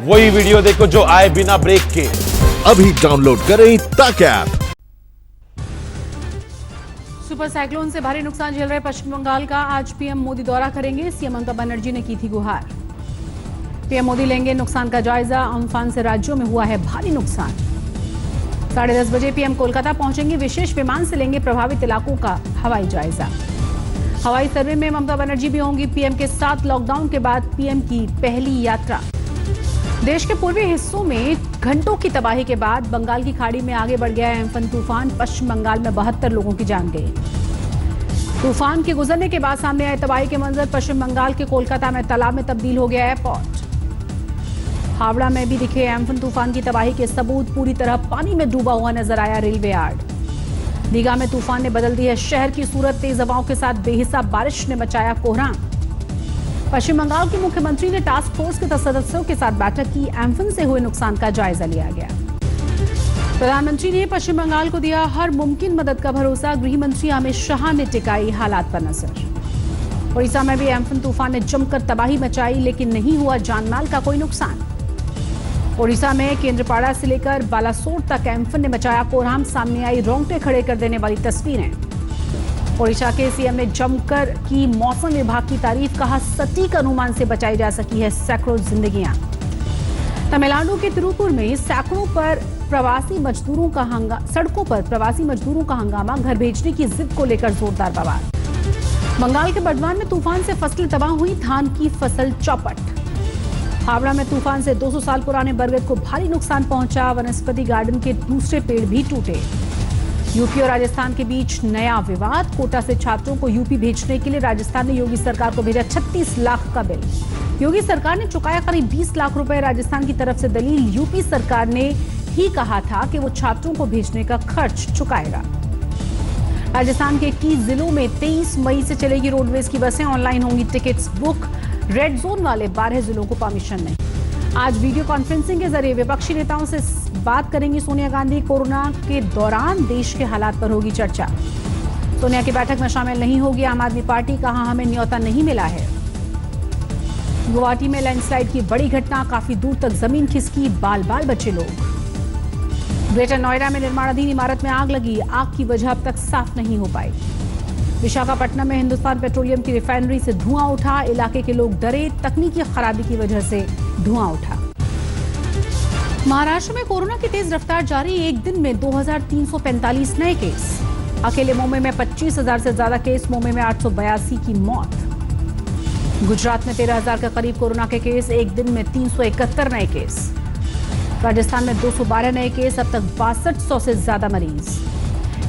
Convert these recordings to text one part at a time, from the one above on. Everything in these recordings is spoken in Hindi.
वही वीडियो देखो जो आए बिना ब्रेक के। अभी डाउनलोड करें तक ऐप। सुपर साइक्लोन से भारी नुकसान झेल रहे पश्चिम बंगाल का आज पीएम मोदी दौरा करेंगे। सीएम ममता बनर्जी ने की थी गुहार। पीएम मोदी लेंगे नुकसान का जायजा। अम्फान से राज्यों में हुआ है भारी नुकसान। 10:30 बजे पीएम कोलकाता पहुंचेंगे। विशेष विमान से लेंगे प्रभावित इलाकों का हवाई जायजा। हवाई सर्वे में ममता बनर्जी भी होंगी। पीएम के साथ लॉकडाउन के बाद पीएम की पहली यात्रा। देश के पूर्वी हिस्सों में घंटों की तबाही के बाद बंगाल की खाड़ी में आगे बढ़ गया है एम्फन तूफान। पश्चिम बंगाल में 72 लोगों की जान गई। तूफान के गुजरने के बाद सामने आए तबाही के मंजर। पश्चिम बंगाल के कोलकाता में तालाब में तब्दील हो गया एयरपोर्ट। हावड़ा में भी दिखे एम्फन तूफान की तबाही के सबूत। पूरी तरह पानी में डूबा हुआ नजर आया रेलवे यार्ड। दीघा में तूफान ने बदल दी है शहर की सूरत। तेज हवाओं के साथ बेहिसाब बारिश ने मचाया कोहराम। पश्चिम बंगाल के मुख्यमंत्री ने टास्क फोर्स के सदस्यों के साथ बैठक की। एम्फन से हुए नुकसान का जायजा लिया गया। प्रधानमंत्री ने पश्चिम बंगाल को दिया हर मुमकिन मदद का भरोसा। गृह मंत्री अमित शाह ने टिकाई हालात पर नजर। ओडिशा में भी एम्फन तूफान ने जमकर तबाही मचाई, लेकिन नहीं हुआ जानमाल का कोई नुकसान। ओडिशा में केंद्रपाड़ा से लेकर बालासोर तक एम्फन ने मचाया कोहराम। सामने आई रोंगटे खड़े कर देने वाली तस्वीरें। ओडिशा के सीएम ने जमकर की मौसम विभाग की तारीफ। कहा सटीक अनुमान से बचाई जा सकी है सैकड़ों जिंदगियां। तमिलनाडु के तिरुपुर में सड़कों पर प्रवासी मजदूरों का हंगामा। घर भेजने की जिद को लेकर जोरदार बवाल। बंगाल के बर्धमान में तूफान से फसलें तबाह हुई। धान की फसल चौपट। हावड़ा में तूफान से 200 साल पुराने बरगद को भारी नुकसान पहुंचा। वनस्पति गार्डन के दूसरे पेड़ भी टूटे। यूपी और राजस्थान के बीच नया विवाद। कोटा से छात्रों को यूपी भेजने के लिए राजस्थान ने योगी सरकार को भेजा 36 लाख का बिल। योगी सरकार ने चुकाया करीब 20 लाख रुपए। राजस्थान की तरफ से दलील, यूपी सरकार ने ही कहा था कि वो छात्रों को भेजने का खर्च चुकाएगा। राजस्थान के 21 जिलों में 23 मई से चलेगी रोडवेज की बसें। ऑनलाइन होंगी टिकट्स बुक। रेड जोन वाले 12 जिलों को परमिशन नहीं। आज वीडियो कॉन्फ्रेंसिंग के जरिए विपक्षी नेताओं से बात करेंगी सोनिया गांधी। कोरोना के दौरान देश के हालात पर होगी चर्चा। सोनिया की बैठक में शामिल नहीं होगी आम आदमी पार्टी। कहा हमें न्योता नहीं मिला है। गुवाहाटी में लैंडस्लाइड की बड़ी घटना। काफी दूर तक जमीन खिसकी। बाल बाल बचे लोग। ग्रेटर नोएडा में निर्माणाधीन इमारत में आग लगी। आग की वजह अब तक साफ नहीं हो पाई। विशाखापट्टनम में हिंदुस्तान पेट्रोलियम की रिफाइनरी से धुआं उठा। इलाके के लोग डरे। तकनीकी खराबी की वजह से धुआं उठा। महाराष्ट्र में कोरोना की तेज रफ्तार जारी। एक दिन में 2345 नए केस। अकेले मुंबई में 25,000 से ज्यादा केस। मुंबई में 882 की मौत। गुजरात में 13,000 के करीब कोरोना के केस। एक दिन में 371 नए केस। राजस्थान में 212 नए केस। अब तक 6200 से ज्यादा मरीज।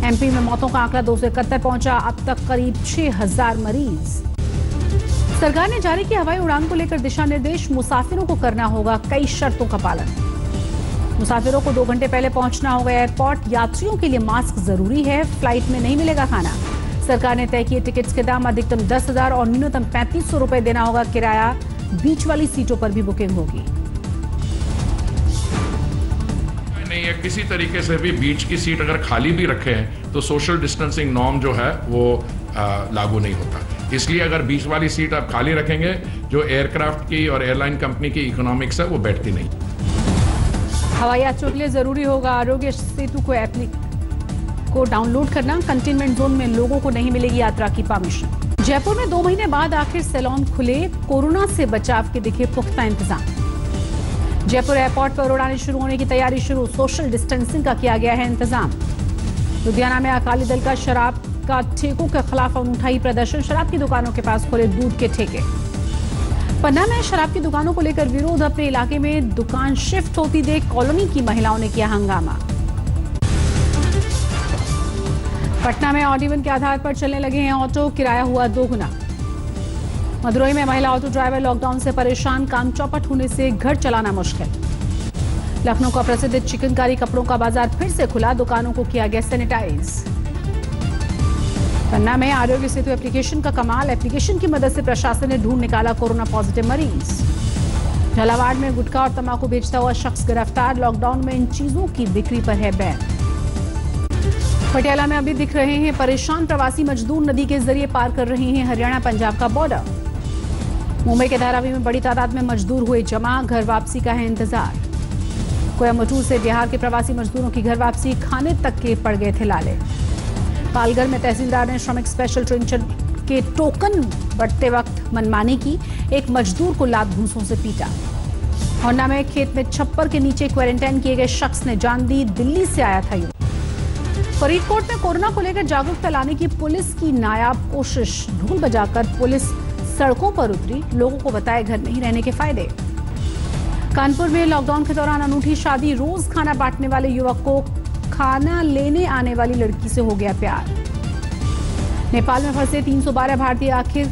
एमपी में मौतों का आंकड़ा 271 पहुंचा। अब तक करीब 6000 मरीज। सरकार ने जारी की हवाई उड़ान को लेकर दिशा निर्देश। मुसाफिरों को करना होगा कई शर्तों का पालन। मुसाफिरों को 2 घंटे पहले पहुंचना होगा एयरपोर्ट। यात्रियों के लिए मास्क जरूरी है। फ्लाइट में नहीं मिलेगा खाना। सरकार ने तय किए टिकट्स के दाम। अधिकतम 10,000 और न्यूनतम 3500 रुपए देना होगा किराया। बीच वाली सीटों पर भी बुकिंग होगी। नहीं, किसी तरीके से भी बीच की सीट अगर खाली भी रखे हैं तो सोशल डिस्टेंसिंग नॉर्म जो है वो लागू नहीं होता। इसलिए अगर बीच वाली सीट आप खाली रखेंगे, जो एयरक्राफ्ट की और एयरलाइन कंपनी की इकोनॉमिक्स है वो बैठती नहीं। हवाई यात्रियों के लिए जरूरी होगा आरोग्य सेतु को डाउनलोड करना। कंटेनमेंट जोन में लोगों को नहीं मिलेगी यात्रा की परमिशन। जयपुर में 2 महीने बाद आखिर सैलून खुले। कोरोना से बचाव के दिखे पुख्ता इंतजाम। जयपुर एयरपोर्ट पर उड़ानें शुरू होने की तैयारी शुरू। सोशल डिस्टेंसिंग का किया गया है इंतजाम। लुधियाना में अकाली दल का शराब का ठेकों के खिलाफ उठाई प्रदर्शन। शराब की दुकानों के पास खोले दूध के ठेके। पन्ना में शराब की दुकानों को लेकर विरोध। अपने इलाके में दुकान शिफ्ट होती देख कॉलोनी की महिलाओं ने किया हंगामा। पटना में ऑड इवन के आधार पर चलने लगे हैं ऑटो। किराया हुआ 2 गुना। मदुरई में महिला ऑटो ड्राइवर लॉकडाउन से परेशान। काम चौपट होने से घर चलाना मुश्किल। लखनऊ का प्रसिद्ध चिकनकारी कपड़ों का बाजार फिर से खुला। दुकानों को किया गया सैनिटाइज। पन्ना में आरोग्य सेतु एप्लीकेशन का कमाल। एप्लीकेशन की मदद से प्रशासन ने ढूंढ निकाला कोरोना पॉजिटिव मरीज। झालावाड़ में गुटखा और तंबाकू बेचता हुआ शख्स गिरफ्तार। लॉकडाउन में इन चीजों की बिक्री पर है बैन। पटियाला में अभी दिख रहे हैं परेशान प्रवासी मजदूर। नदी के जरिए पार कर रहे हैं हरियाणा पंजाब का बॉर्डर। मुंबई के धारावी में बड़ी तादाद में मजदूर हुए जमा, घर वापसी का है इंतजार। कोयम्बटूर से बिहार के प्रवासी मजदूरों की घर वापसी खाने तक के पड़ गए थे लाले। पालघर में तहसीलदार ने श्रमिक स्पेशल ट्रेन के टोकन बढ़ते वक्त मनमानी की, एक मजदूर को लात घूंसों से पीटा। होंडा में खेत में छप्पर के नीचे क्वारंटाइन किए गए शख्स ने जान दी, दिल्ली से आया था युवक। फरीदकोट में कोरोना को लेकर जागरूकता लाने की पुलिस की नायाब कोशिश, ढोल बजाकर पुलिस सड़कों पर उतरी, लोगों को बताए घर में ही रहने के फायदे। कानपुर में लॉकडाउन के दौरान अनूठी शादी, रोज खाना बांटने वाले युवक को खाना लेने आने वाली लड़की से हो गया प्यार। नेपाल में फंसे 312 भारतीय आखिर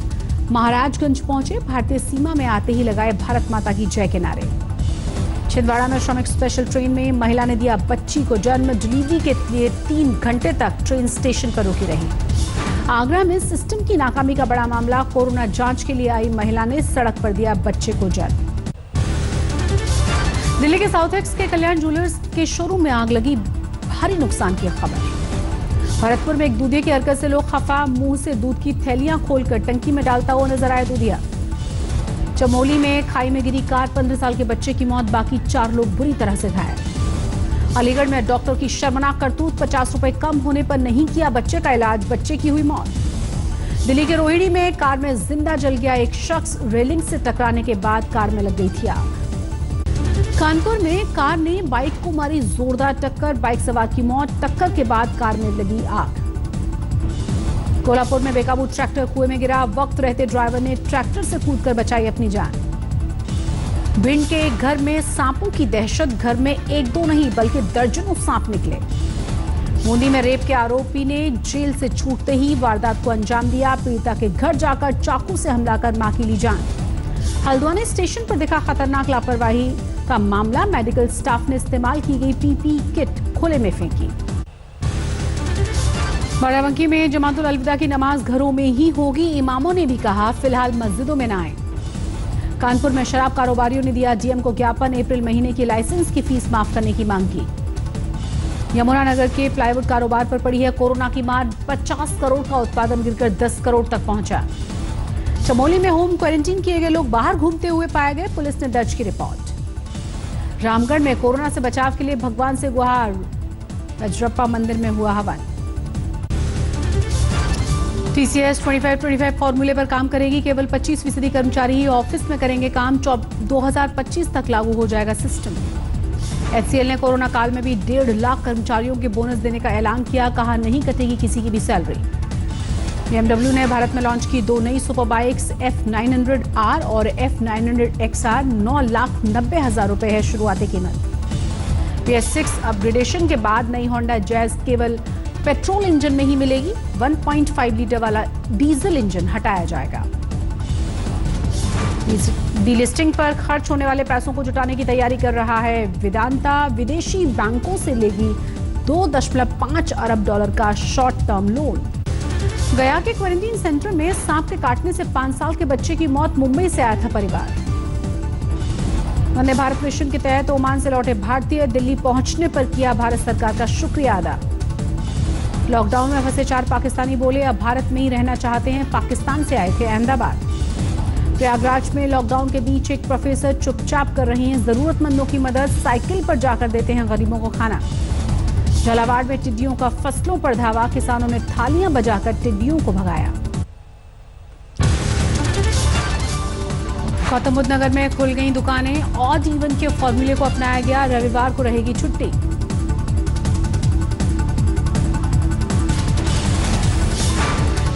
महाराजगंज पहुंचे, भारतीय सीमा में आते ही लगाए भारत माता की जय के नारे। छिंदवाड़ा में श्रमिक स्पेशल ट्रेन में महिला ने दिया बच्ची को जन्म, डिलीवरी के लिए 3 घंटे तक ट्रेन स्टेशन पर रुकी रही। आगरा में सिस्टम की नाकामी का बड़ा मामला, कोरोना जांच के लिए आई महिला ने सड़क पर दिया बच्चे को जन्म। दिल्ली के साउथ एक्स के कल्याण ज्वेलर्स के शोरूम में आग लगी, भारी नुकसान की खबर। भरतपुर में एक दूधिया की हरकत से लोग खफा, मुंह से दूध की थैलियां खोलकर टंकी में डालता हुआ नजर आया दूधिया। चमोली में खाई में गिरी कार, 15 साल के बच्चे की मौत, बाकी 4 लोग बुरी तरह से घायल। अलीगढ़ में डॉक्टर की शर्मनाक करतूत, 50 रुपए कम होने पर नहीं किया बच्चे का इलाज, बच्चे की हुई मौत। दिल्ली के रोहिणी में कार में जिंदा जल गया एक शख्स, रेलिंग से टकराने के बाद कार में लग गई थी आग। कानपुर में कार ने बाइक को मारी जोरदार टक्कर, बाइक सवार की मौत, टक्कर के बाद कार में लगी आग। कोल्हापुर में बेकाबू ट्रैक्टर कुएं में गिरा, वक्त रहते ड्राइवर ने ट्रैक्टर से कूदकर बचाई अपनी जान। भिंड के एक घर में सांपों की दहशत, घर में 1-2 नहीं बल्कि दर्जनों सांप निकले। बूंदी में रेप के आरोपी ने जेल से छूटते ही वारदात को अंजाम दिया, पीड़िता के घर जाकर चाकू से हमला कर मां की ली जान। हल्द्वानी स्टेशन पर दिखा खतरनाक लापरवाही का मामला, मेडिकल स्टाफ ने इस्तेमाल की गई पीपी किट खुले में फेंकी। बाराबंकी में जमातुल अलविदा की नमाज घरों में ही होगी, इमामों ने भी कहा फिलहाल मस्जिदों में न आए। कानपुर में शराब कारोबारियों ने दिया डीएम को ज्ञापन, अप्रैल महीने की लाइसेंस की फीस माफ करने की मांग की। यमुनानगर के प्लाईवुड कारोबार पर पड़ी है कोरोना की मार, 50 करोड़ का उत्पादन गिरकर 10 करोड़ तक पहुंचा। चमोली में होम क्वारंटीन किए गए लोग बाहर घूमते हुए पाए गए, पुलिस ने दर्ज की रिपोर्ट। रामगढ़ में कोरोना से बचाव के लिए भगवान से गुहार, रजरप्पा मंदिर में हुआ हवन। टीसीएस 25-25 फॉर्मूले पर काम करेगी, केवल 25% कर्मचारी ही ऑफिस में करेंगे काम, 2025 तक लागू हो जाएगा सिस्टम। एचसीएल ने कोरोना काल में भी 1.5 लाख कर्मचारियों के बोनस देने का ऐलान किया, कहा नहीं कटेगी किसी की भी सैलरी। BMW ने भारत में लॉन्च की 2 नई सुपर बाइक्स, F900R और F900XR, 9,90,000 रुपए है शुरुआती कीमत। PS6 अपग्रेडेशन के बाद नई होंडा जैज केवल पेट्रोल इंजन में ही मिलेगी, 1.5 लीटर वाला डीजल इंजन हटाया जाएगा। डीलिस्टिंग पर खर्च होने वाले पैसों को जुटाने की तैयारी कर रहा है वेदांता, विदेशी बैंकों से लेगी $2.5 अरब का शॉर्ट टर्म लोन। गया के क्वारंटीन सेंटर में सांप के काटने से 5 साल के बच्चे की मौत, मुंबई से आया था परिवार। वंदे भारत मिशन के तहत ओमान से लौटे भारतीय दिल्ली पहुंचने पर किया भारत सरकार का शुक्रिया अदा। लॉकडाउन में फंसे 4 पाकिस्तानी बोले अब भारत में ही रहना चाहते हैं, पाकिस्तान से आए थे अहमदाबाद। प्रयागराज में लॉकडाउन के बीच एक प्रोफेसर चुपचाप कर रहे हैं जरूरतमंदों की मदद, साइकिल पर जाकर देते हैं गरीबों को खाना। झालावाड़ में टिड्डियों का फसलों पर धावा, किसानों ने थालियां बजाकर टिड्डियों को भगाया। गौतम बुद्ध नगर में खुल गई दुकानें, ऑड इवन के फॉर्मूले को अपनाया गया, रविवार को रहेगी छुट्टी।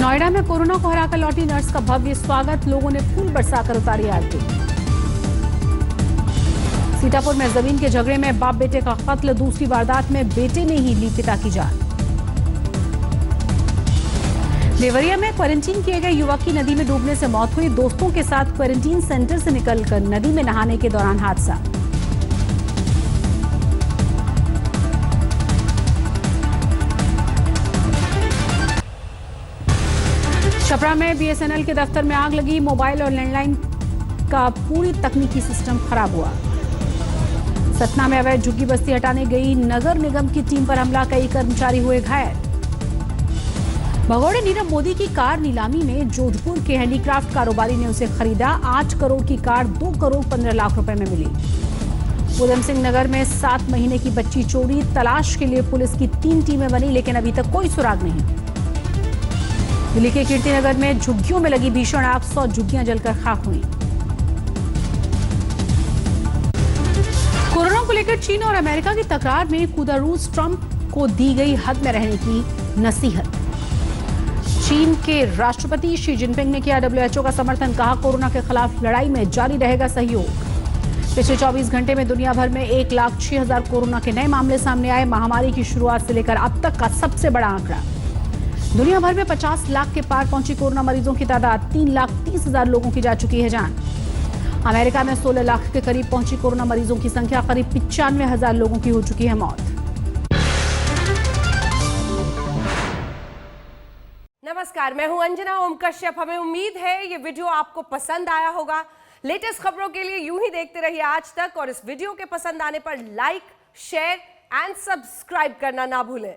नोएडा में कोरोना को हराकर लौटी नर्स का भव्य स्वागत, लोगों ने फूल बरसाकर उतारी आरती। सीतापुर में जमीन के झगड़े में बाप बेटे का कत्ल, दूसरी वारदात में बेटे ने ही ली पिता की जान। देवरिया में क्वारंटीन किए गए युवक की नदी में डूबने से मौत हुई, दोस्तों के साथ क्वारंटीन सेंटर से निकलकर नदी में नहाने के दौरान हादसा। छपरा में बीएसएनएल के दफ्तर में आग लगी, मोबाइल और लैंडलाइन का पूरी तकनीकी सिस्टम खराब हुआ। सतना में अवैध झुग्गी बस्ती हटाने गई नगर निगम की टीम पर हमला, कई कर्मचारी हुए घायल। भगोड़े नीरव मोदी की कार नीलामी में जोधपुर के हैंडीक्राफ्ट कारोबारी ने उसे खरीदा। 8 करोड़ की कार 2 करोड़ 15 लाख रुपए में मिली। उधम सिंह नगर में 7 महीने की बच्ची चोरी, तलाश के लिए पुलिस की 3 टीमें बनी, लेकिन अभी तक कोई सुराग नहीं। दिल्ली के कीर्तिनगर में झुग्गियों में लगी भीषण आग, 100 झुग्गियां जलकर खाक हुई। कोरोना को लेकर चीन और अमेरिका की तकरार में कूदा रूस, ट्रंप को दी गई हद में रहने की नसीहत। चीन के राष्ट्रपति शी जिनपिंग ने किया WHO का समर्थन, कहा कोरोना के खिलाफ लड़ाई में जारी रहेगा सहयोग। पिछले 24 घंटे में दुनिया भर में 1,06,000 कोरोना के नए मामले सामने आए। महामारी की शुरुआत से लेकर अब तक का सबसे बड़ा आंकड़ा। दुनिया भर में 50 लाख के पार पहुंची कोरोना मरीजों की तादाद, 3,30,000 लोगों की जा चुकी है जान। अमेरिका में 16 लाख के करीब पहुंची कोरोना मरीजों की संख्या, करीब 95,000 लोगों की हो चुकी है मौत। नमस्कार, मैं हूं अंजना ओम कश्यप। हमें उम्मीद है ये वीडियो आपको पसंद आया होगा। लेटेस्ट खबरों के लिए यूं ही देखते रहिए आज तक, और इस वीडियो के पसंद आने पर लाइक, शेयर एंड सब्सक्राइब करना ना भूलें।